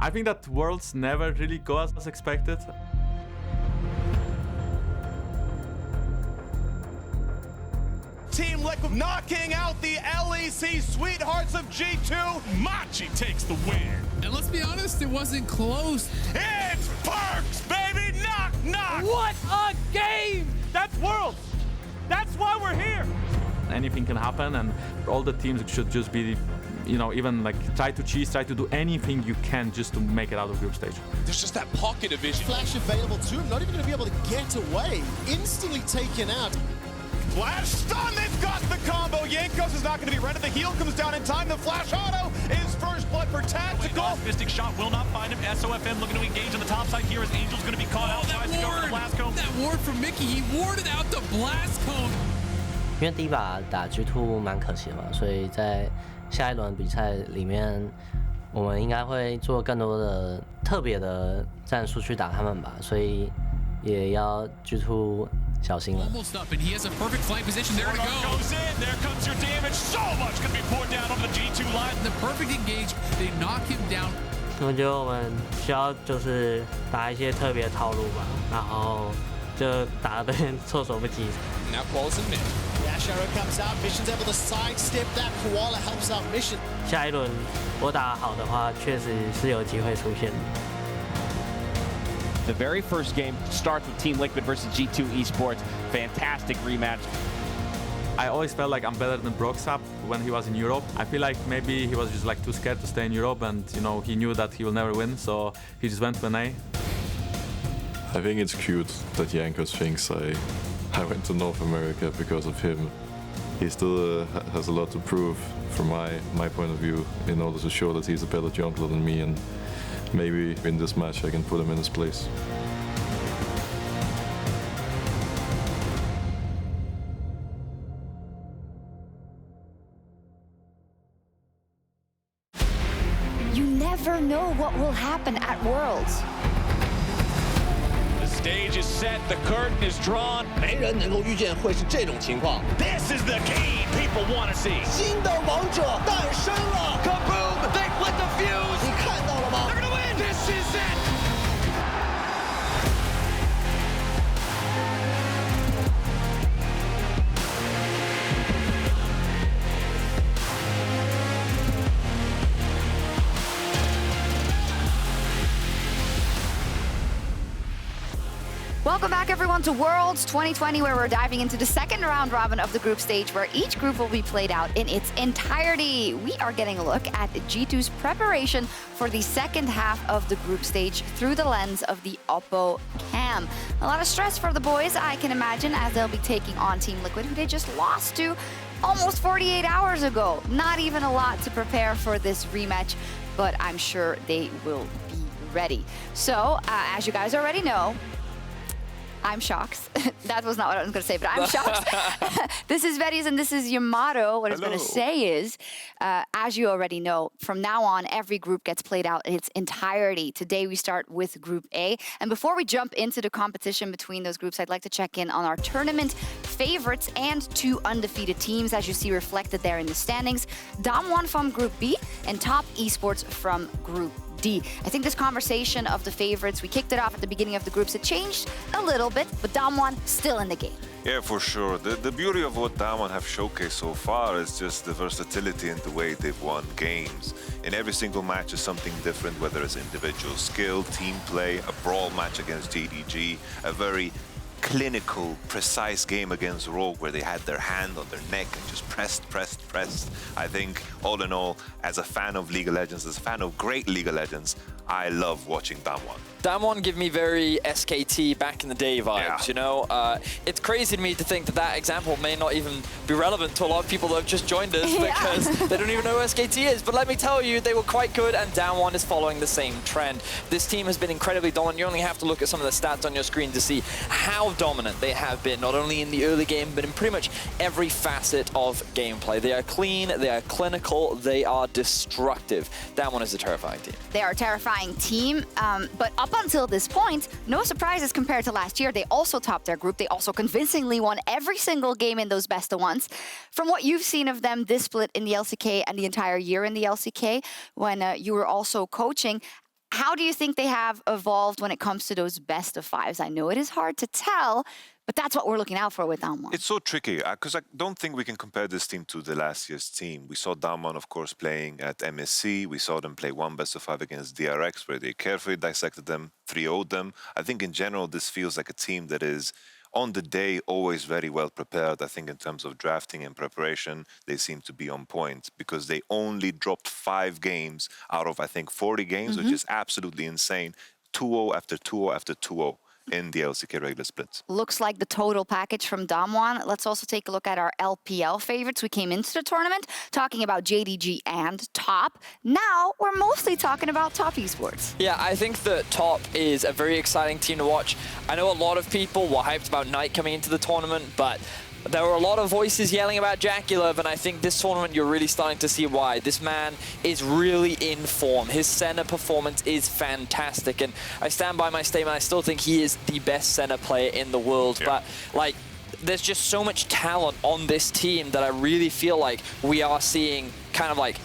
I think that Worlds never really go as expected. Team Liquid knocking out the LEC Sweethearts of G2. Machi takes the win. And let's be honest, it wasn't close. It's Perks, baby! Knock, knock! What a game! That's Worlds! That's why we're here! Anything can happen, and all the teams should just be, even like try to cheese, try to do anything you can just to make it out of group stage. There's just that pocket of vision. Flash available to him, not even going to be able to get away. Instantly taken out. Flash stun, they've got the combo. Jankos is not going to be rented. The heal comes down in time. The flash auto is first blood for Tactical. Mystic shot will not find him. SOFM looking to engage on the top side here as Angel's going to be caught out. That Tries to go for the blast cone. That ward from Mickey, he warded out the blast cone. 因为第一把打 G2 蛮可惜的嘛，所以在下一轮比赛里面，我们应该会做更多的特别的战术去打他们吧，所以也要 G2 小心了。 Almost up, and he has a perfect flank position. There to go. Goes in. There comes your damage. So much can be poured down on the G2 line. The perfect engage. They knock him down. 我觉得我们需要就是打一些特别套路吧，然后就打得措手不及。 Now Koala's in mid. Dash arrow comes out. Mission's able to sidestep that. Koala helps out Mission. 下一轮我打好的话，确实是有机会出现的。 The very first game starts with Team Liquid versus G2 Esports. Fantastic rematch. I always felt like I'm better than Broxap when he was in Europe. I feel like maybe he was just like too scared to stay in Europe, and he knew that he will never win, so he just went to an A. I think it's cute that Jankos thinks I went to North America because of him. He still has a lot to prove from my point of view in order to show that he's a better jungler than me, and maybe in this match I can put him in his place. You never know what will happen at Worlds. The stage is set. The curtain is drawn. 没人能够预见会是这种情况。 This is the game people want to see. 新的王者诞生了 Kaboom! They lit the fuse. 你看到了吗 They're gonna win. This is it. Welcome back, everyone, to Worlds 2020, where we're diving into the second round robin of the group stage, where each group will be played out in its entirety. We are getting a look at G2's preparation for the second half of the group stage through the lens of the Oppo cam. A lot of stress for the boys, I can imagine, as they'll be taking on Team Liquid, who they just lost to almost 48 hours ago. Not even a lot to prepare for this rematch, but I'm sure they will be ready. So, as you guys already know, I'm shocked. That was not what I was going to say, but I'm shocked. This is Vettys, and this is your motto. What it's going to say is, as you already know, from now on, every group gets played out in its entirety. Today, we start with Group A. And before we jump into the competition between those groups, I'd like to check in on our tournament favorites and two undefeated teams, as you see reflected there in the standings. Damwon from Group B and Top Esports from Group D. I think this conversation of the favorites, we kicked it off at the beginning of the groups. It changed a little bit, but Damwon still in the game. Yeah, for sure. The beauty of what Damwon have showcased so far is just the versatility in the way they've won games. In every single match is something different, whether it's individual skill, team play, a brawl match against JDG, a very clinical, precise game against Rogue where they had their hand on their neck and just pressed. I think, all in all, as a fan of League of Legends, as a fan of great League of Legends, I love watching Damwon. Damwon give me very SKT back in the day vibes, you know? It's crazy to me to think that that example may not even be relevant to a lot of people that have just joined us because they don't even know who SKT is. But let me tell you, they were quite good, and Damwon is following the same trend. This team has been incredibly dominant. You only have to look at some of the stats on your screen to see how dominant they have been, not only in the early game, but in pretty much every facet of gameplay. They are clean, they are clinical, they are destructive. Damwon is a terrifying team. They are a terrifying team, but up until this point, no surprises compared to last year. They also topped their group. They also convincingly won every single game in those best of ones. From what you've seen of them this split in the LCK and the entire year in the LCK, when you were also coaching, How do you think they have evolved when it comes to those best of fives? I know it is hard to tell, but that's what we're looking out for with Damwon. It's so tricky because I don't think we can compare this team to the last year's team. We saw Damwon, of course, playing at MSC. We saw them play one best of five against DRX, where they carefully dissected them, 3-0'd them. I think in general, this feels like a team that is on the day always very well prepared. I think in terms of drafting and preparation, they seem to be on point because they only dropped 5 games out of, I think, 40 games, which is absolutely insane. 2-0 after 2-0 after 2-0. In the LCK regular splits. Looks like the total package from Damwon. Let's also take a look at our LPL favorites. We came into the tournament talking about JDG and Top. Now we're mostly talking about Top Esports. Yeah, I think that Top is a very exciting team to watch. I know a lot of people were hyped about Knight coming into the tournament, but there were a lot of voices yelling about Jaculov, and I think this tournament you're really starting to see why. This man is really in form. His center performance is fantastic, and I stand by my statement. I still think he is the best center player in the world, but like, there's just so much talent on this team that I really feel like we are seeing kind of like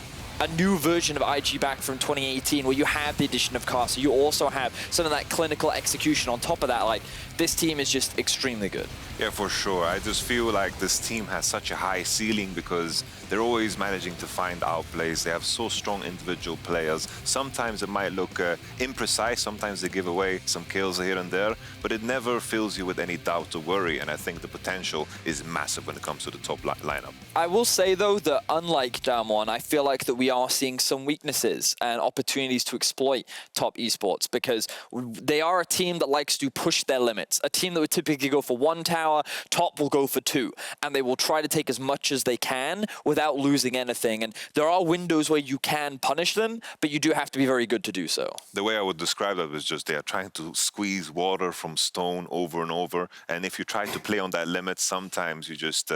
a new version of IG back from 2018 where you have the addition of Castle. You also have some of that clinical execution on top of that. Like, this team is just extremely good. Yeah, for sure. I just feel like this team has such a high ceiling because they're always managing to find outplays. They have so strong individual players. Sometimes it might look imprecise. Sometimes they give away some kills here and there, but it never fills you with any doubt or worry. And I think the potential is massive when it comes to the top lineup. I will say, though, that unlike Damwon, I feel like that we are seeing some weaknesses and opportunities to exploit Top Esports because they are a team that likes to push their limits. A team that would typically go for 1 tower, Top will go for 2, and they will try to take as much as they can without losing anything. And there are windows where you can punish them, but you do have to be very good to do so. The way I would describe that was just they are trying to squeeze water from stone over and over. And if you try to play on that limit, sometimes you just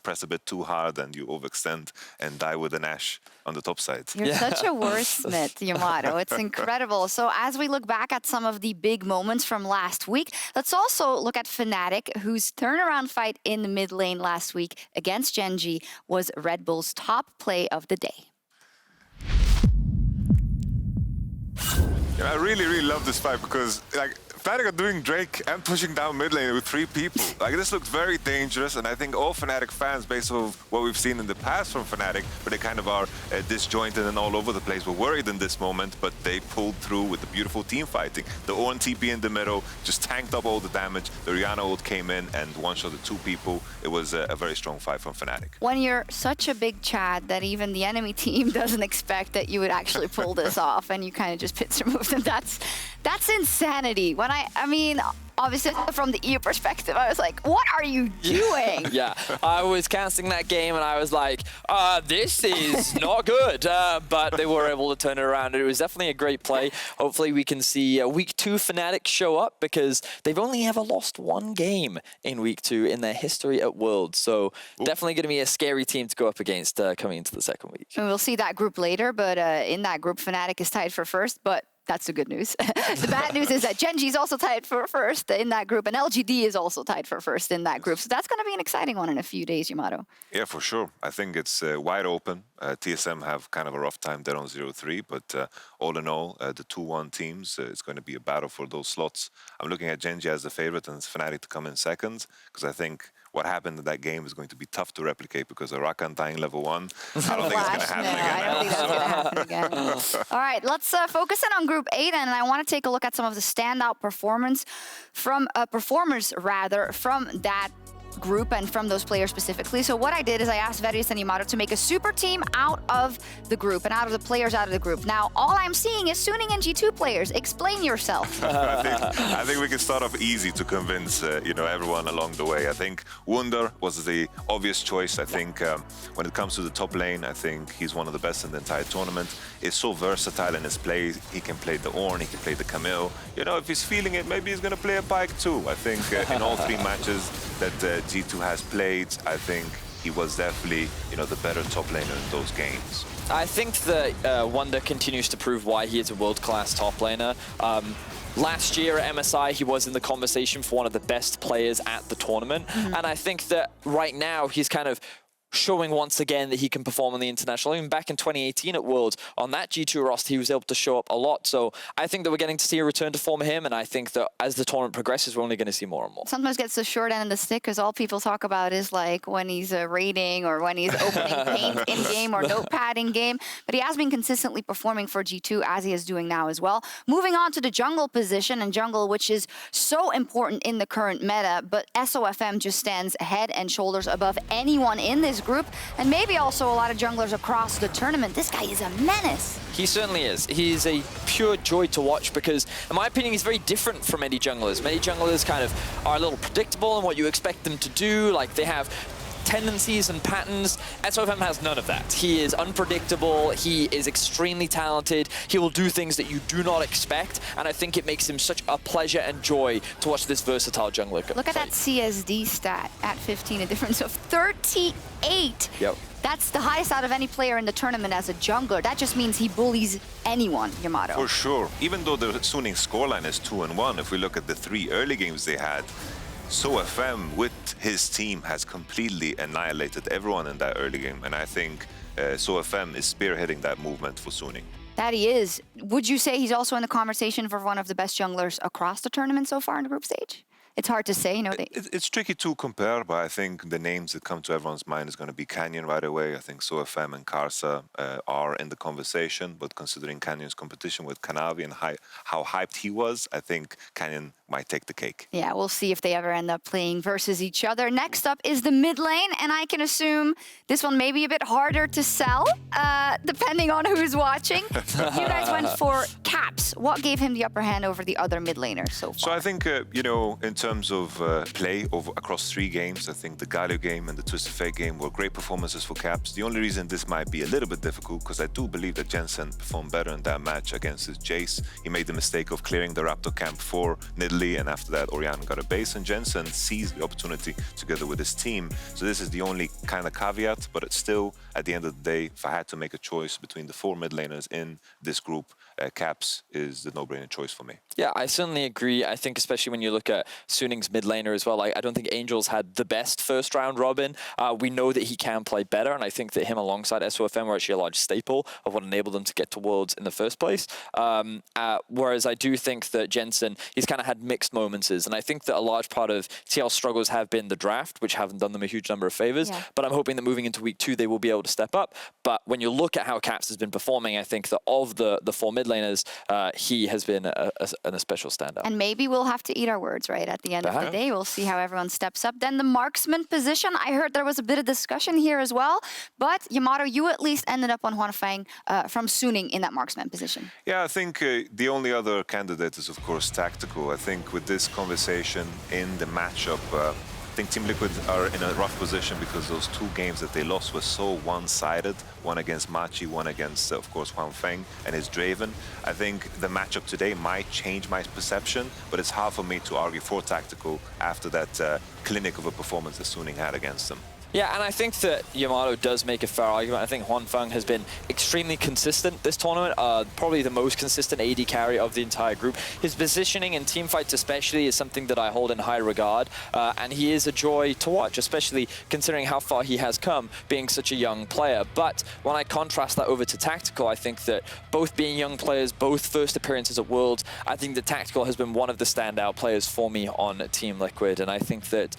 press a bit too hard and you overextend and die with an ash on the top side. You're such a wordsmith, Yamato. It's incredible. So as we look back at some of the big moments from last week, let's also look at Fnatic, whose turnaround fight in the mid lane last week against Genji was Red Bull's top play of the day. I really, really love this fight because Fnatic are doing Drake and pushing down mid lane with 3 people. This looks very dangerous, and I think all Fnatic fans, based on what we've seen in the past from Fnatic, where they kind of are disjointed and all over the place, were worried in this moment, but they pulled through with the beautiful team fighting. The Ornn TP in the middle just tanked up all the damage. The Rihanna ult came in and one-shotted 2 people. It was a very strong fight from Fnatic. When you're such a big Chad that even the enemy team doesn't expect that you would actually pull this off, and you kind of just pincer move them, that's insanity. When I mean, obviously from the EU perspective, I was like, what are you doing? Yeah, I was casting that game and I was like, this is not good. But they were able to turn it around. It was definitely a great play. Hopefully we can see week 2 Fnatic show up because they've only ever lost 1 game in week 2 in their history at Worlds. So definitely going to be a scary team to go up against coming into the second week. And we'll see that group later, but in that group, Fnatic is tied for first, but that's the good news. The bad news is that Genji is also tied for first in that group, and LGD is also tied for first in that group. So that's going to be an exciting one in a few days, Yamato. Yeah, for sure. I think it's wide open. TSM have kind of a rough time there on 0-3, but all in all, the 2-1 teams, it's going to be a battle for those slots. I'm looking at Genji as the favorite and Fnatic to come in second, because I think what happened in that game is going to be tough to replicate because of Rakan dying level 1. I don't think it's going to happen again. I don't think that's going to happen again. All right, let's focus in on Group 8, and I want to take a look at some of the standout performers from that group and from those players specifically. So what I did is I asked Verius and Yamato to make a super team out of the group and out of the players out of the group. Now, all I'm seeing is Suning and G2 players. Explain yourself. I think we can start off easy to convince everyone along the way. I think Wunder was the obvious choice. I think when it comes to the top lane, I think he's one of the best in the entire tournament. He's so versatile in his play. He can play the Ornn, he can play the Camille. If he's feeling it, maybe he's going to play a Pyke too. I think in all 3 matches that G2 has played, I think he was definitely, the better top laner in those games. I think that Wunder continues to prove why he is a world-class top laner. Last year at MSI, he was in the conversation for one of the best players at the tournament. And I think that right now he's kind of showing once again that he can perform on the international. Even back in 2018 at Worlds, on that G2 roster, he was able to show up a lot. So I think that we're getting to see a return to form of him, and I think that as the tournament progresses, we're only going to see more and more. Sometimes gets the short end of the stick because all people talk about is like when he's raiding or when he's opening paint in-game or notepad in-game. But he has been consistently performing for G2 as he is doing now as well. Moving on to the jungle position, and jungle, which is so important in the current meta, but SOFM just stands head and shoulders above anyone in this group, and maybe also a lot of junglers across the tournament. This guy is a menace. He certainly is. He's a pure joy to watch because, in my opinion, he's very different from many junglers. Many junglers kind of are a little predictable in what you expect them to do. Like, they have tendencies and patterns. SOFM has none of that. He is unpredictable. He is extremely talented. He will do things that you do not expect, and I think it makes him such a pleasure and joy to watch this versatile jungler go. Look at that CSD stat at 15, a difference of 38. Yep. That's the highest out of any player in the tournament as a jungler. That just means he bullies anyone, Yamato. For sure. Even though the Suning scoreline is 2-1, if we look at the 3 early games they had, SOFM with his team has completely annihilated everyone in that early game. And I think SOFM is spearheading that movement for Suning. That he is. Would you say he's also in the conversation for one of the best junglers across the tournament so far in the group stage? It's hard to say, you know. It's tricky to compare, but I think the names that come to everyone's mind is going to be Canyon right away. I think SOFM and Karsa are in the conversation, but considering Canyon's competition with Kanavi and how hyped he was, I think Canyon might take the cake. Yeah, we'll see if they ever end up playing versus each other. Next up is the mid lane, and I can assume this one may be a bit harder to sell, depending on who's watching. You guys went for Caps. What gave him the upper hand over the other mid laners so far? So I think, you know, in terms of play across 3 games, I think the Galio game and the Twisted Fate game were great performances for Caps. The only reason this might be a little bit difficult, because I do believe that Jensen performed better in that match against his Jace. He made the mistake of clearing the Raptor camp for Nidalee, and after that Orianna got a base, and Jensen seized the opportunity together with his team. So this is the only kind of caveat, but it's still, at the end of the day, if I had to make a choice between the 4 mid laners in this group, Caps is the no-brainer choice for me. Yeah, I certainly agree. I think especially when you look at Suning's mid laner as well, I don't think Angels had the best first round robin. We know that he can play better, and I think that him alongside SOFM were actually a large staple of what enabled them to get to Worlds in the first place. Whereas I do think that Jensen, he's kind of had mixed moments, and I think that a large part of TL's struggles have been the draft, which haven't done them a huge number of favors, but I'm hoping that moving into week 2, they will be able to step up. But when you look at how Caps has been performing, I think that of the 4 mid laners, he has been a special standout. And maybe we'll have to eat our words, right? At the end of the day, we'll see how everyone steps up. Then the marksman position, I heard there was a bit of discussion here as well, but Yamato, you at least ended up on Huanfeng from Suning in that marksman position. Yeah, I think the only other candidate is, of course, Tactical. I think with this conversation in the matchup, I think Team Liquid are in a rough position because those 2 games that they lost were so one-sided. One against Machi, one against, of course, Huanfeng and his Draven. I think the matchup today might change my perception, but it's hard for me to argue for Tactical after that clinic of a performance that Suning had against them. Yeah, and I think that Yamato does make a fair argument. I think Huanfeng has been extremely consistent this tournament, probably the most consistent AD carry of the entire group. His positioning in teamfights especially is something that I hold in high regard, and he is a joy to watch, especially considering how far he has come, being such a young player. But when I contrast that over to Tactical, I think that both being young players, both first appearances at Worlds, I think that Tactical has been one of the standout players for me on Team Liquid, and I think that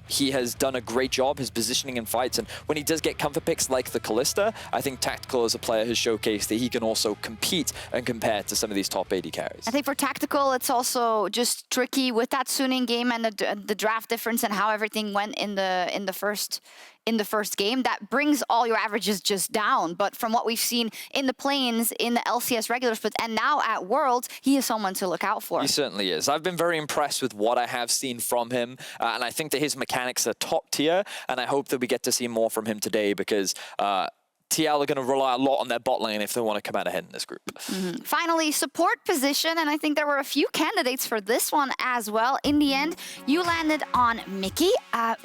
he has done a great job. His positioning in fights, and when he does get comfort picks like the Kalista, I think Tactical as a player has showcased that he can also compete and compare to some of these top AD carries. I think for Tactical, it's also just tricky with that Suning game and the draft difference and how everything went in the first game. That brings all your averages just down. But from what we've seen in the plains, in the LCS regular splits, and now at Worlds, he is someone to look out for. He certainly is. I've been very impressed with what I have seen from him, and I think that his mechanics are top tier, and I hope that we get to see more from him today because TL are going to rely a lot on their bot lane if they want to come out ahead in this group. Finally, support position, and I think there were a few candidates for this one as well. In the end, you landed on Mickey.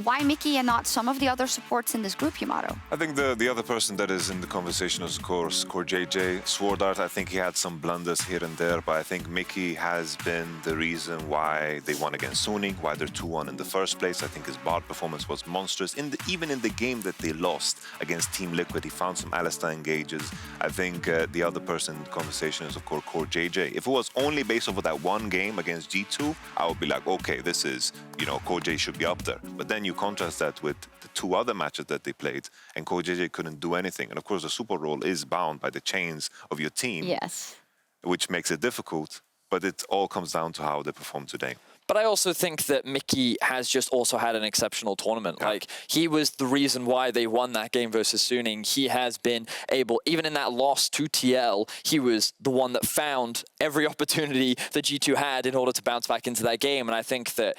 Why Mickey and not some of the other supports in this group, Yamato? I think the other person that is in the conversation is, of course, CoreJJ. Sword Art, I think he had some blunders here and there, but I think Mickey has been the reason why they won against Suning, why they're 2-1 in the first place. I think his bot performance was monstrous. Even in the game that they lost against Team Liquid, he found some Alistar engages. I think the other person in the conversation is, of course, CoreJJ. If it was only based off of that one game against G2, I would be like, okay, this is, CoreJJ should be up there. But then you contrast that with the 2 other matches that they played, and CoreJJ couldn't do anything. And of course, the super role is bound by the chains of your team, yes, which makes it difficult. But it all comes down to how they perform today. But I also think that Mickey has just also had an exceptional tournament. Yeah. Like, he was the reason why they won that game versus Suning. He has been able, even in that loss to TL, he was the one that found every opportunity that G2 had in order to bounce back into that game. And I think that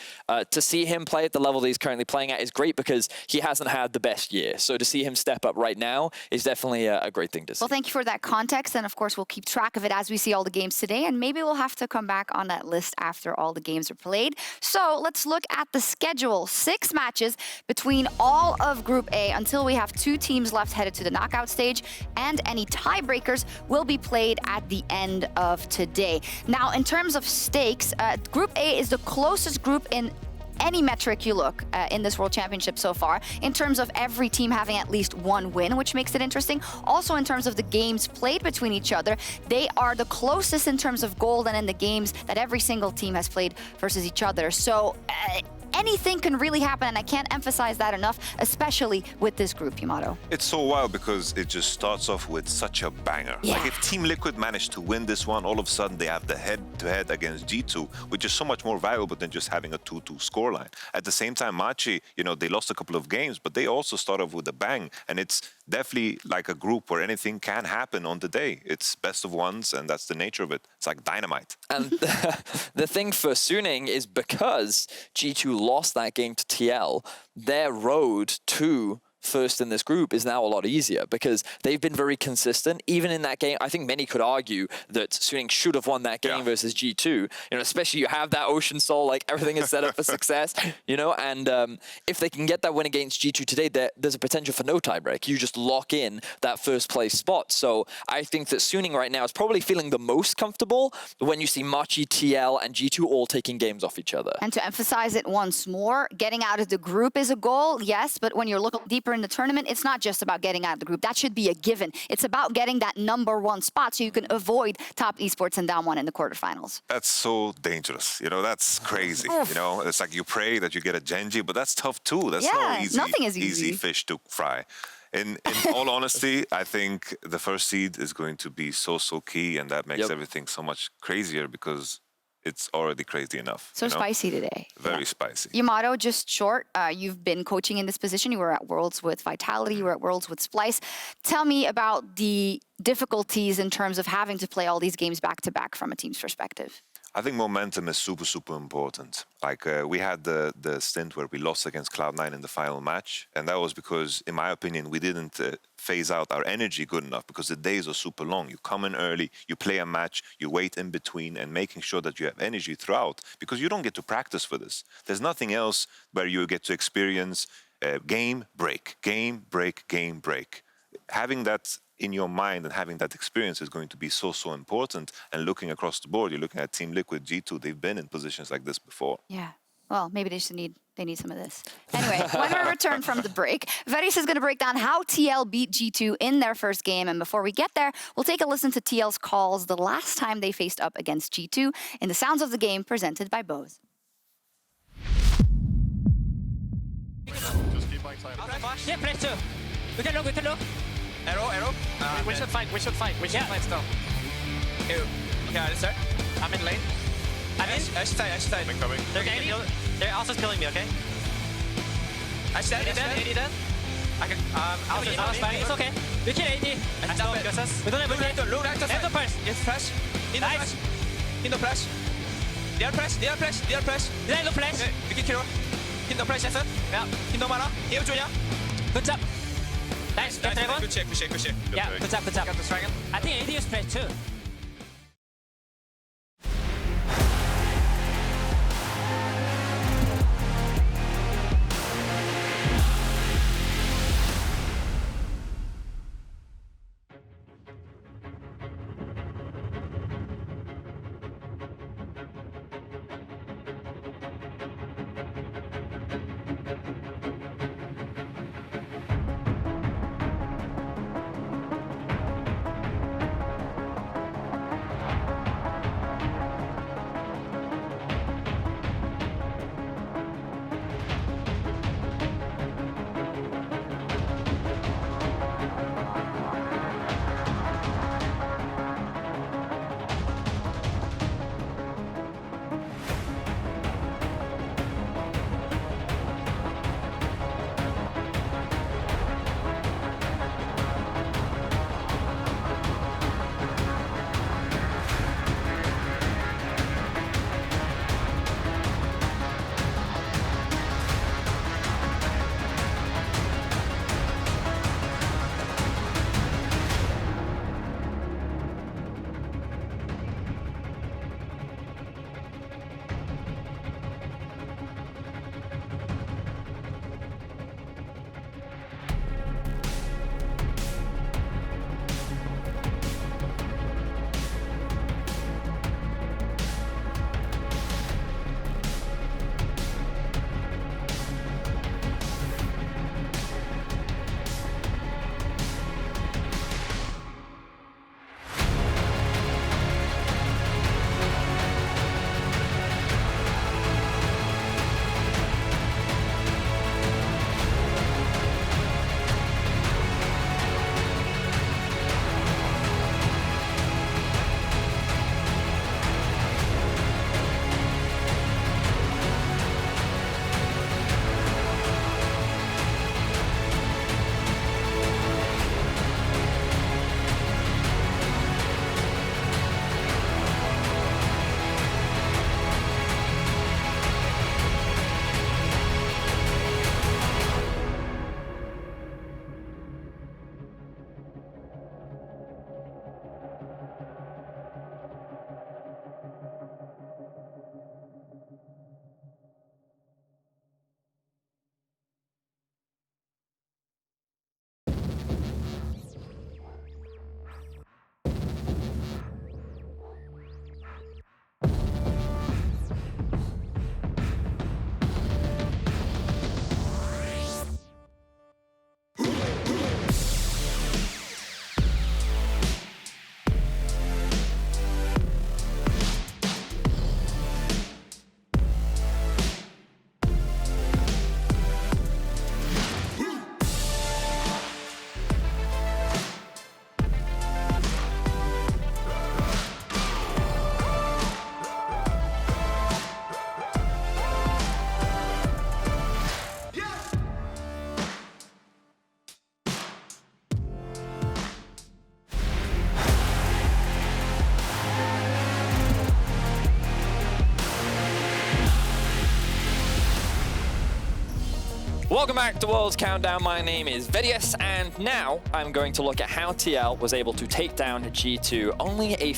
to see him play at the level that he's currently playing at is great because he hasn't had the best year. So to see him step up right now is definitely a great thing to see. Well, thank you for that context. And of course, we'll keep track of it as we see all the games today. And maybe we'll have to come back on that list after all the games are played. So let's look at the schedule. 6 matches between all of Group A until we have 2 teams left headed to the knockout stage, and any tiebreakers will be played at the end of today. Now, in terms of stakes, Group A is the closest group in any metric you look in this World Championship so far, in terms of every team having at least 1 win, which makes it interesting. Also, in terms of the games played between each other, they are the closest in terms of gold and in the games that every single team has played versus each other. So anything can really happen, and I can't emphasize that enough, especially with this group, Yamato. It's so wild because it just starts off with such a banger. Yeah. Like, if Team Liquid managed to win this one, all of a sudden they have the head-to-head against G2, which is so much more valuable than just having a 2-2 scoreline. At the same time, Machi, they lost a couple of games, but they also start off with a bang, and it's definitely like a group where anything can happen on the day. It's best of ones, and that's the nature of it. It's like dynamite. And the thing for Suning is because G2 lost that game to TL, their road to first in this group is now a lot easier because they've been very consistent. Even in that game, I think many could argue that Suning should have won that game versus G2. Especially you have that Ocean Soul, like everything is set up for success, and if they can get that win against G2 today, there's a potential for no tiebreak. You just lock in that first place spot. So I think that Suning right now is probably feeling the most comfortable when you see Machi, TL, and G2 all taking games off each other. And to emphasize it once more, getting out of the group is a goal, yes, but when you're looking deeper in the tournament, it's not just about getting out of the group. That should be a given. It's about getting that #1 spot so you can avoid top esports and down 1 in the quarterfinals. That's so dangerous. That's crazy. It's like you pray that you get a Genji, but that's tough too. That's no nothing is easy fish to fry. In all honesty, I think the first seed is going to be so key, and that makes everything so much crazier because it's already crazy enough. So spicy today. Very spicy. Yamato, just short, you've been coaching in this position. You were at Worlds with Vitality, you were at Worlds with Splice. Tell me about the difficulties in terms of having to play all these games back-to-back from a team's perspective. I think momentum is super important. Like, we had the stint where we lost against Cloud9 in the final match, and that was because, in my opinion, we didn't phase out our energy good enough because the days are super long. You come in early, you play a match, you wait in between, and making sure that you have energy throughout, because you don't get to practice for this. There's nothing else where you get to experience game, break, game, break, game, break. Having that in your mind and having that experience is going to be so important. And looking across the board, you're looking at Team Liquid, G2, they've been in positions like this before. Yeah. Well, maybe they need some of this. Anyway, when we return from the break, Veris is going to break down how TL beat G2 in their first game. And before we get there, we'll take a listen to TL's calls the last time they faced up against G2 in the sounds of the game presented by Bose. Yeah, play two. We can look. Arrow. We should fight still. Okay, let's start. I'm in lane. I should fight. I'm coming. They're also killing me, okay? I should 80 dead. I can, Alpha's fighting. It's okay. We kill 80. I stop it. We don't have ulti. Look right to fight. First. Yes, flash. Indo flash. They are flash. They look flash. We can kill. Indo flash, yes, sir. Yeah. Indo mana. Good job. Nice, get dragon. Good check, good check, good check. Yeah, good job, good job. Got this dragon. I think AD is played too. Welcome back to World's Countdown. My name is Vedius, and now I'm going to look at how TL was able to take down G2 only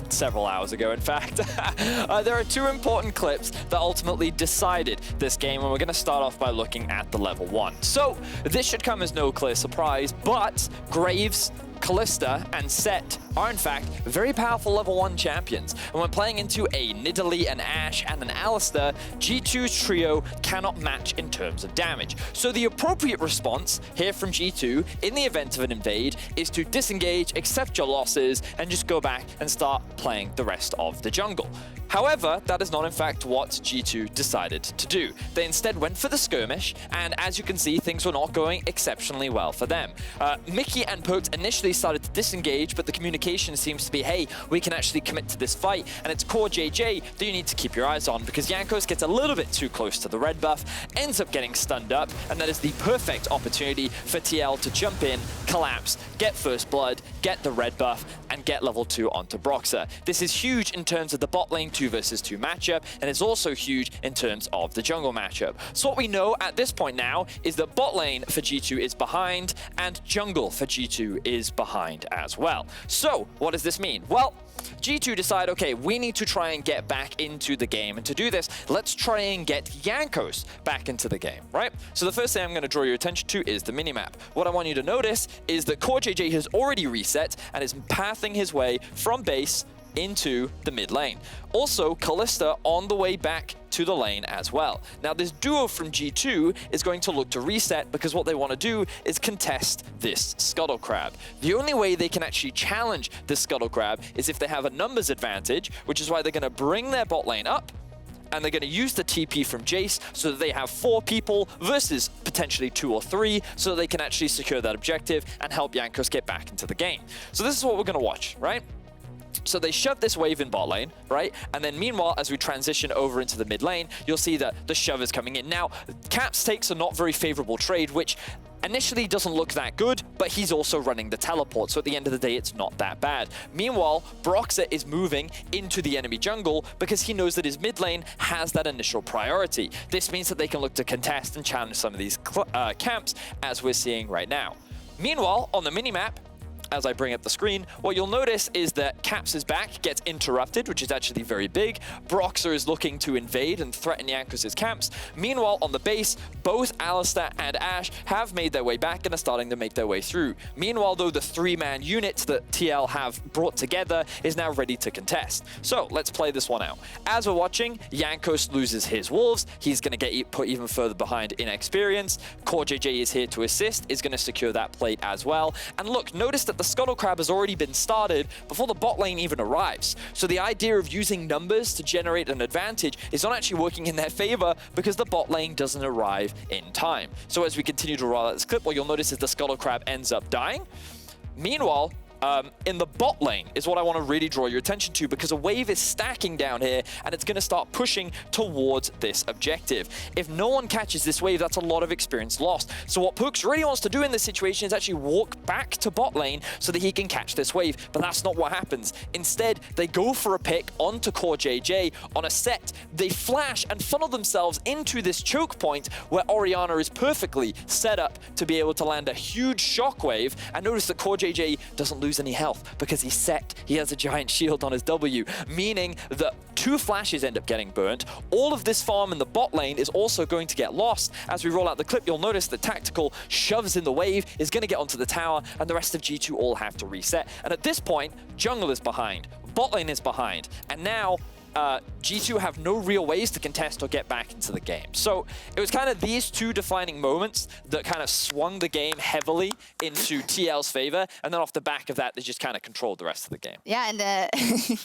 several hours ago, in fact. There are two important clips that ultimately decided this game, and we're going to start off by looking at the level 1. So, this should come as no clear surprise, but Graves, Kalista, and Set are in fact very powerful level 1 champions. And when playing into a Nidalee, an Ashe, and an Alistar, G2's trio cannot match in terms of damage. So the appropriate response here from G2 in the event of an invade is to disengage, accept your losses, and just go back and start playing the rest of the jungle. However, that is not in fact what G2 decided to do. They instead went for the skirmish, and as you can see, things were not going exceptionally well for them. Mickey and Pokes initially started to disengage, but the communication seems to be, hey, we can actually commit to this fight, and it's Core JJ that you need to keep your eyes on, because Jankos gets a little bit too close to the red buff, ends up getting stunned up, and that is the perfect opportunity for TL to jump in, collapse, get first blood, get the red buff, and get level 2 onto Broxah. This is huge in terms of the bot lane to 2 versus 2 matchup, and it's also huge in terms of the jungle matchup. So what we know at this point now is that bot lane for G2 is behind, and jungle for G2 is behind as well. So what does this mean? Well, G2 decide, okay, we need to try and get back into the game. And to do this, let's try and get Jankos back into the game, right? So the first thing I'm going to draw your attention to is the minimap. What I want you to notice is that CoreJJ has already reset and is pathing his way from base into the mid lane. Also, Kalista on the way back to the lane as well. Now, this duo from G2 is going to look to reset because what they want to do is contest this Scuttle Crab. The only way they can actually challenge this Scuttle Crab is if they have a numbers advantage, which is why they're going to bring their bot lane up, and they're going to use the TP from Jace so that they have 4 people versus potentially 2 or 3, so that they can actually secure that objective and help Jankos get back into the game. So this is what we're going to watch, right? So they shove this wave in bot lane, right? And then meanwhile, as we transition over into the mid lane, you'll see that the shove is coming in. Now, Caps takes a not very favorable trade, which initially doesn't look that good, but he's also running the teleport, so at the end of the day, it's not that bad. Meanwhile, Broxah is moving into the enemy jungle because he knows that his mid lane has that initial priority. This means that they can look to contest and challenge some of these camps, as we're seeing right now. Meanwhile, on the minimap, as I bring up the screen, what you'll notice is that Caps' back gets interrupted, which is actually very big. Broxah is looking to invade and threaten Jankos' camps. Meanwhile, on the base, both Alistar and Ashe have made their way back and are starting to make their way through. Meanwhile, though, the 3-man unit that TL have brought together is now ready to contest. So let's play this one out. As we're watching, Jankos loses his wolves. He's going to get put even further behind in experience. CoreJJ is here to assist, is going to secure that plate as well. And look, notice that the Scuttle Crab has already been started before the bot lane even arrives. So the idea of using numbers to generate an advantage is not actually working in their favor because the bot lane doesn't arrive in time. So as we continue to roll out this clip, what you'll notice is the Scuttle Crab ends up dying. Meanwhile, in the bot lane is what I want to really draw your attention to, because a wave is stacking down here and it's going to start pushing towards this objective. If no one catches this wave, that's a lot of experience lost. So what Pooks really wants to do in this situation is actually walk back to bot lane so that he can catch this wave, but that's not what happens. Instead, they go for a pick onto CoreJJ on a set. They flash and funnel themselves into this choke point where Orianna is perfectly set up to be able to land a huge shockwave. And notice that CoreJJ doesn't lose any health because he's set. He has a giant shield on his W, meaning that 2 flashes end up getting burnt. All of this farm in the bot lane is also going to get lost. As we roll out the clip, you'll notice that Tactical shoves in the wave, is going to get onto the tower, and the rest of G2 all have to reset. And at this point, jungle is behind, bot lane is behind, and now G2 have no real ways to contest or get back into the game. So it was kind of these 2 defining moments that kind of swung the game heavily into TL's favor, and then off the back of that, they just kind of controlled the rest of the game. Yeah, and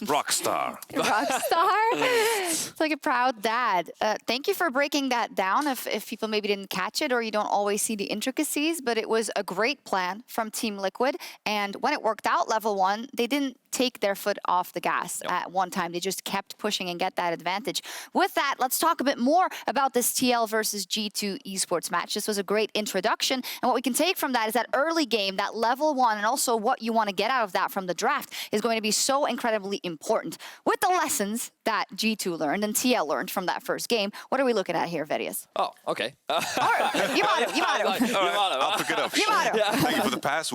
Rockstar. Rockstar. It's like a proud dad. Thank you for breaking that down if people maybe didn't catch it or you don't always see the intricacies, but it was a great plan from Team Liquid, and when it worked out level 1, they didn't take their foot off the gas at one time. They just kept pushing and get that advantage. With that, let's talk a bit more about this TL versus G2 esports match. This was a great introduction, and what we can take from that is that early game, that level 1, and also what you want to get out of that from the draft is going to be so incredibly important. With the lessons that G2 learned and TL learned from that first game, what are we looking at here, Verius? Oh, okay. All right. I'll pick it up. Yeah. Thank you for the pass.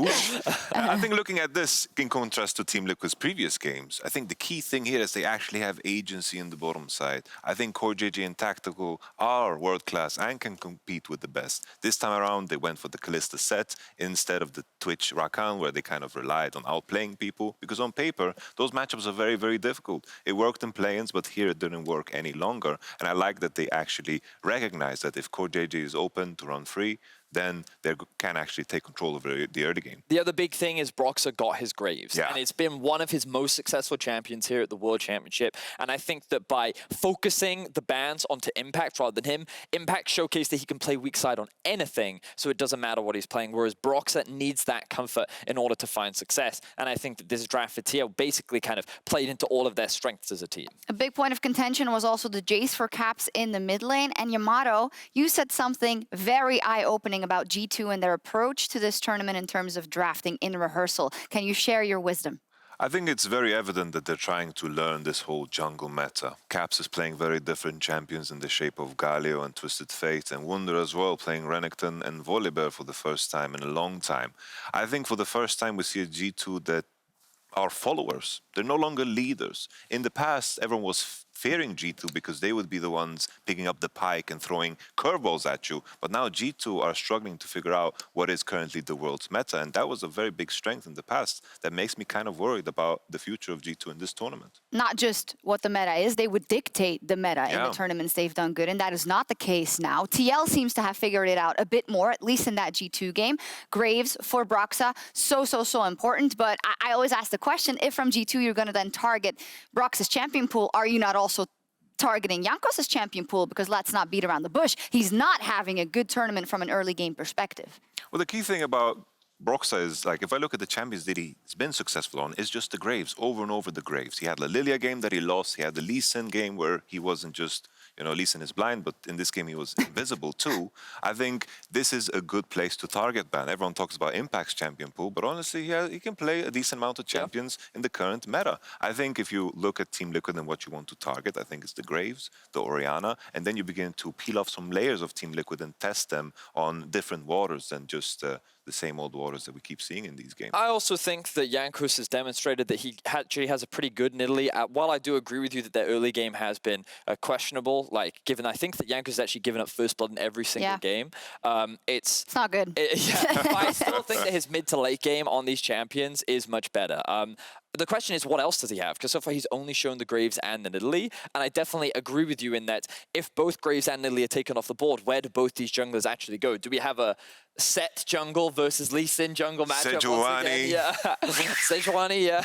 I think looking at this in contrast to Team Liquid's previous games, I think the key thing here is they actually have agency in the bottom side. I think CoreJJ and Tactical are world-class and can compete with the best. This time around, they went for the Kalista set instead of the Twitch Rakan, where they kind of relied on outplaying people, because on paper, those matchups are very, very difficult. It worked in play-ins, but here it didn't work any longer. And I like that they actually recognize that if CoreJJ is open to run free, then they can actually take control of the early game. The other big thing is Broxah got his Graves, and it's been one of his most successful champions here at the World Championship. And I think that by focusing the bans onto Impact rather than him, Impact showcased that he can play weak side on anything, so it doesn't matter what he's playing, whereas Broxah needs that comfort in order to find success. And I think that this draft for TL basically kind of played into all of their strengths as a team. A big point of contention was also the Jace for Caps in the mid lane. And Yamato, you said something very eye-opening about G2 and their approach to this tournament in terms of drafting in rehearsal. Can you share your wisdom? I think it's very evident that they're trying to learn this whole jungle meta. Caps is playing very different champions in the shape of Galio and Twisted Fate, and Wunder as well, playing Renekton and Volibear for the first time in a long time. I think for the first time we see a G2 that are followers. They're no longer leaders. In the past, everyone was fearing G2 because they would be the ones picking up the pike and throwing curveballs at you. But now G2 are struggling to figure out what is currently the world's meta. And that was a very big strength in the past that makes me kind of worried about the future of G2 in this tournament. Not just what the meta is, they would dictate the meta in the tournaments they've done good. And that is not the case now. TL seems to have figured it out a bit more, at least in that G2 game. Graves for Broxa, so important. But I always ask the question, if from G2 you're going to then target Brox's champion pool, are you not also targeting Jankos' champion pool? Because let's not beat around the bush. He's not having a good tournament from an early game perspective. Well, the key thing about Broxa is, like, if I look at the champions that he's been successful on, is just the Graves, over and over the Graves. He had the Lilia game that he lost. He had the Lee Sin game where he wasn't just, you know, Lee Sin is blind, but in this game he was invisible too. I think this is a good place to target ban. Everyone talks about Impact's champion pool, but honestly, he can play a decent amount of champions in the current meta. I think if you look at Team Liquid and what you want to target, I think it's the Graves, the Orianna, and then you begin to peel off some layers of Team Liquid and test them on different waters than just the same old waters that we keep seeing in these games. I also think that Jankos has demonstrated that he actually has a pretty good Nidalee. While I do agree with you that their early game has been questionable, like given I think that Jankos has actually given up first blood in every single game. It's not good. I still think that his mid to late game on these champions is much better. The question is, what else does he have? Because so far he's only shown the Graves and the Nidalee, and I definitely agree with you in that if both Graves and Nidalee are taken off the board, where do both these junglers actually go? Do we have a set jungle versus Lee Sin jungle matchup? Sejuani. Yeah. Sejuani, yeah.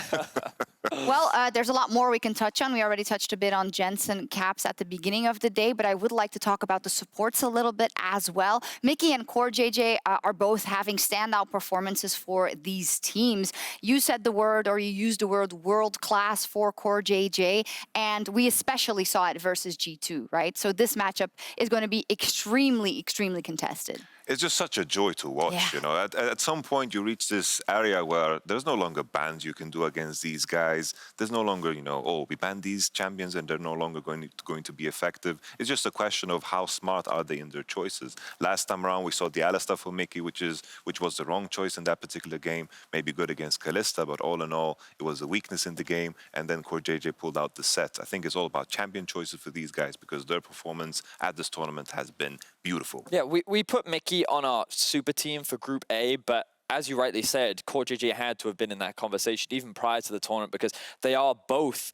Well, there's a lot more we can touch on. We already touched a bit on Jensen Caps at the beginning of the day, but I would like to talk about the supports a little bit as well. Mickey and Core JJ are both having standout performances for these teams. You said the word, or you used the word world-class for Core JJ, and we especially saw it versus G2, right? So this matchup is going to be extremely contested. It's just such a joy to watch, you know. At some point, you reach this area where there's no longer bans you can do against these guys. There's no longer, you know, oh, we banned these champions and they're no longer going to be effective. It's just a question of how smart are they in their choices. Last time around, we saw the Alistar for Mickey, which was the wrong choice in that particular game. Maybe good against Kalista, but all in all, it was a weakness in the game. And then Core JJ pulled out the set. I think it's all about champion choices for these guys because their performance at this tournament has been beautiful. Yeah, we put Mickey on our super team for Group A, but as you rightly said, Core JJ had to have been in that conversation even prior to the tournament because they are both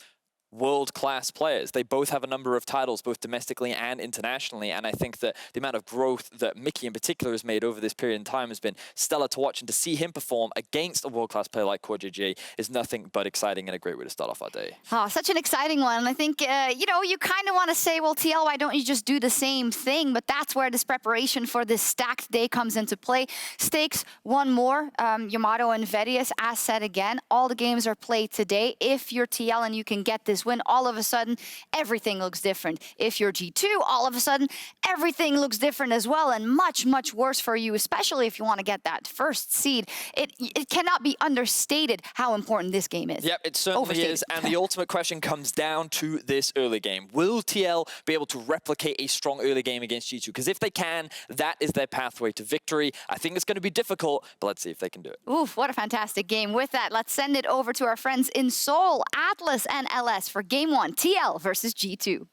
world-class players. They both have a number of titles, both domestically and internationally, and I think that the amount of growth that Mickey in particular has made over this period in time has been stellar to watch, and to see him perform against a world-class player like Core JJ is nothing but exciting and a great way to start off our day. Oh, such an exciting one. I think, you know, you kind of want to say, well, TL, why don't you just do the same thing? But that's where this preparation for this stacked day comes into play. Stakes one more. Yamato and Vedius, as said again, all the games are played today. If you're TL and you can get this win, all of a sudden, everything looks different. If you're G2, all of a sudden, everything looks different as well, and much worse for you, especially if you want to get that first seed. It cannot be understated how important this game is. Yep, it certainly is, and the ultimate question comes down to this early game. Will TL be able to replicate a strong early game against G2? Because if they can, that is their pathway to victory. I think it's going to be difficult, but let's see if they can do it. Oof, what a fantastic game. With that, let's send it over to our friends in Seoul, Atlas and LS, for Game 1, TL versus G2.